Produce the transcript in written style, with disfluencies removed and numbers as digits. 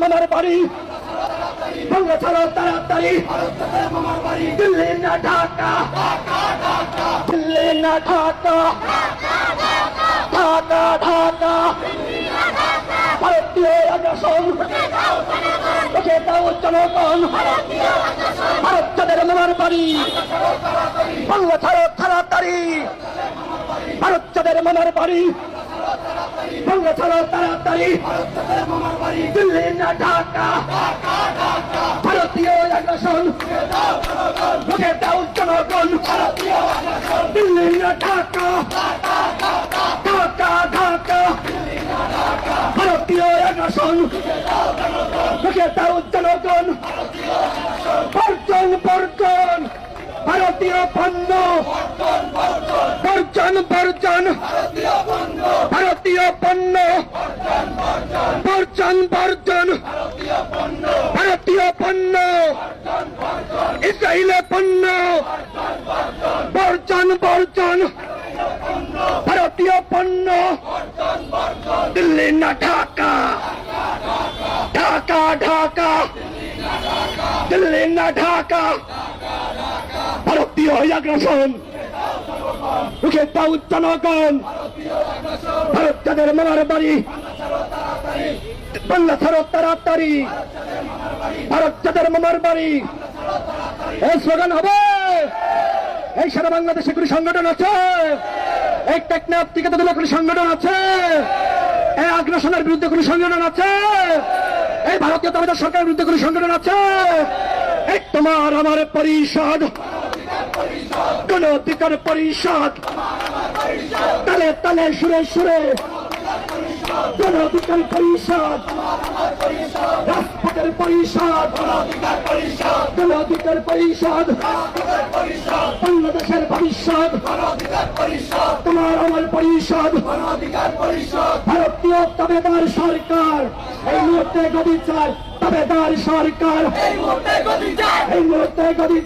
মামার বাড়ি বাংলা ছাড়ো তাড়াতাড়ি দিল্লি না ঢাকা দিল্লি না ঢাকা ঢাকা ঢাকা ভারতীয় আগ্রাসন রুখে দাও জনগণ ভারত তাদের মামার বাড়ি বাংলা ছাড়ো তাড়াতাড়ি ভারত তাদের মামার বাড়ি বাংলা ছাড়ো তাড়াতাড়ি দিল্লি না ঢাকা ভারতীয় আগ্রাসন রুখে দাও জনগণ দিল্লি না ঢাকা ঢাকা ঢাকা ভারতীয় আগ্রাসন রুখে দাও জনগণ বর্জন বর্জন ভারতীয় পণ্য বর্জন বর্জন ভারতীয় পণ্য বর্জন বর্জন ভারতীয় পণ্য ইসরায়েলের পণ্য বর্জন বর্জন ভারতীয় পণ্য দিল্লি না ঢাকা ঢাকা ঢাকা দিল্লি না ঢাকা ভারতীয় আগ্রাসন রুখে দাও জনগণ ভারত তাদের মামার বাড়ি বাংলা ছাড়ো তাড়াতাড়ি ভারত তাদের মামার বাড়ি এই স্লোগান হবে। এই সারা বাংলাদেশে কোনো সংগঠন আছে, এই টেকনাফ থেকে তাদের কোনো সংগঠন আছে, এই আগ্রাসনের বিরুদ্ধে কোনো সংগঠন আছে, এই ভারতীয় তাদের সরকারের বিরুদ্ধে কোনো সংগঠন আছে? এই তোমার আমার পরিষদ গণ অধিকার পরিষদ তালে তালে সুরে সুরে গণ অধিকার পরিষদ রাজপথের পরিষদ গণ অধিকার পরিষদ বাংলাদেশের ভবিষ্যৎ তোমার আমার পরিষদ ভারতীয় তাবেদার সরকার এই মুহূর্তে গদি চায় তাবেদার সরকার এই মুহূর্তে গদি